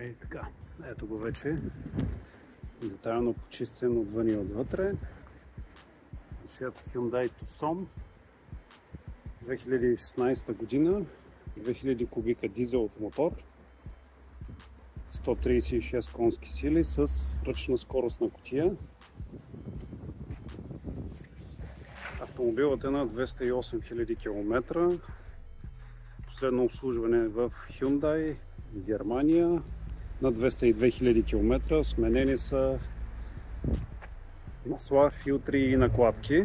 Ей така, ето го вече, детайлно почистен отвън и отвътре. Нашият Hyundai Tucson, 2016 година, 2000 кубика дизелов мотор, 136 конски сили с ръчна скоростна кутия. Автомобилът е на 208 000 км. Последно обслужване в Hyundai, Германия, на 202 000 км. Сменени са масла, филтри и накладки.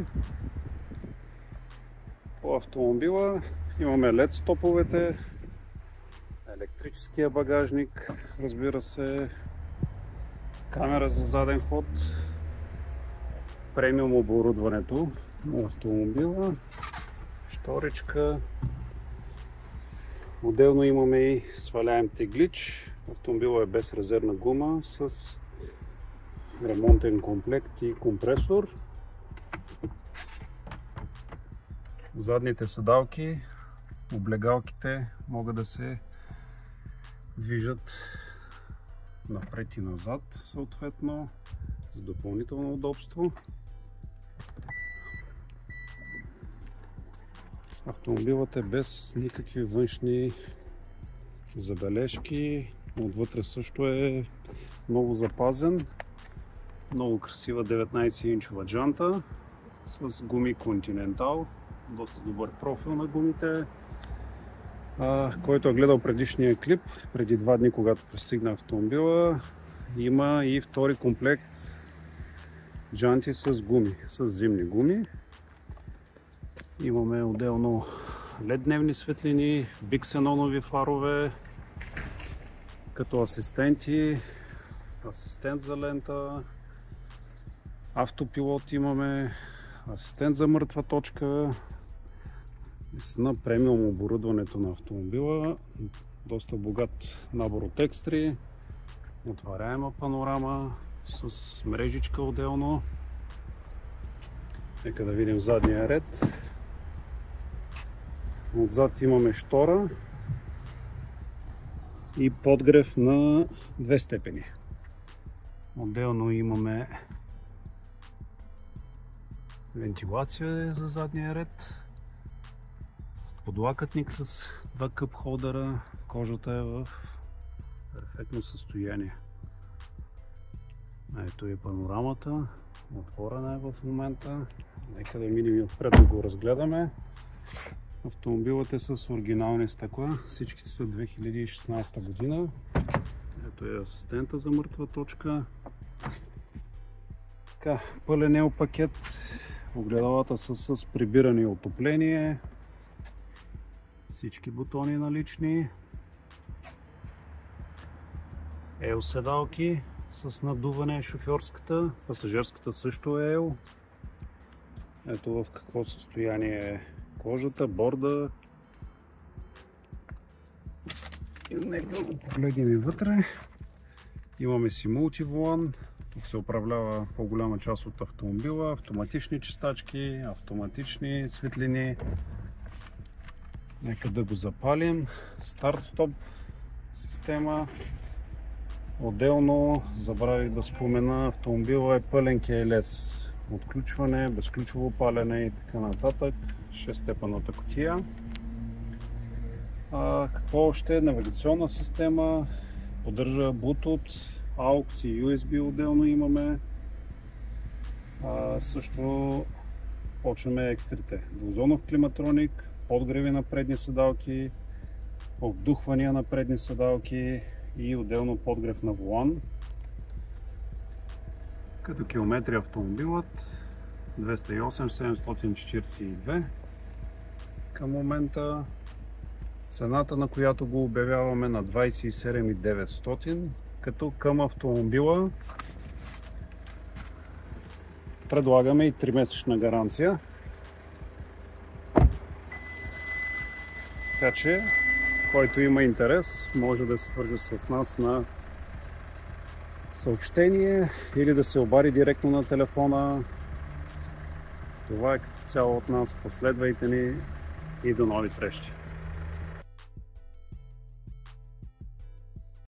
По автомобила имаме LED стоповете, електрическия багажник, разбира се, камера за заден ход, премиум оборудването на автомобила, шторичка. Отделно имаме и сваляем теглич. Автомобилът е без резервна гума с ремонтен комплект и компресор. Задните седалки, облегалките могат да се движат напред и назад, съответно, за допълнително удобство. Автомобилът е без никакви външни забележки. Отвътре също е много запазен. Много красива 19-инчова джанта с гуми Continental. Доста добър профил на гумите. Който е гледал предишния клип, преди 2 дни, когато пристигна автомобила, има и втори комплект джанти с гуми, с зимни гуми. Имаме отделно LED дневни светлини, биксенонови фарове, като асистенти, асистент за лента, автопилот имаме, асистент за мъртва точка. Наистина премиум оборудването на автомобила, доста богат набор от екстри, отваряема панорама с мрежичка отделно. Нека да видим задния ред. Отзад имаме штора и подгрев на 2 степени. Отделно имаме вентилация за задния ред. Подлакътник с 2 къп холдера. Кожата е в перфектно състояние. Ето е панорамата. Отворена е в момента. Нека да минем и отпред да го разгледаме. Автомобилът е с оригинални стъкла. Всичките са 2016 година. Ето е асистента за мъртва точка. Така, пълен ел пакет. Огледалата са с прибиране и отопление. Всички бутони налични. Ел седалки с надуване, шофьорската. Пасажирската също е ел. Ето в какво състояние е кожата, борда. Нека го погледнем и вътре. Имаме си мултиволан. Тук се управлява по-голяма част от автомобила. Автоматични чистачки, автоматични светлини. Нека да го запалим. Старт-стоп система. Отделно забравих да спомена, автомобила е пълен keyless. Отключване, безключово палене и така нататък. 6-степенната кутия. Какво още? Навигационна система. Поддържа Bluetooth, AUX и USB отделно имаме. Също почваме екстрите. Двузонов климатроник, подгреви на предни седалки, обдухвания на предни седалки и отделно подгрев на волан. Като километри автомобилът 208 742 към момента. Цената, на която го обявяваме, на 27 900, като към автомобила предлагаме и 3-месечна гаранция. Така че, който има интерес, може да се свърже с нас на съобщение или да се обади директно на телефона. Това е като цяло от нас. Последвайте ни и до нови срещи!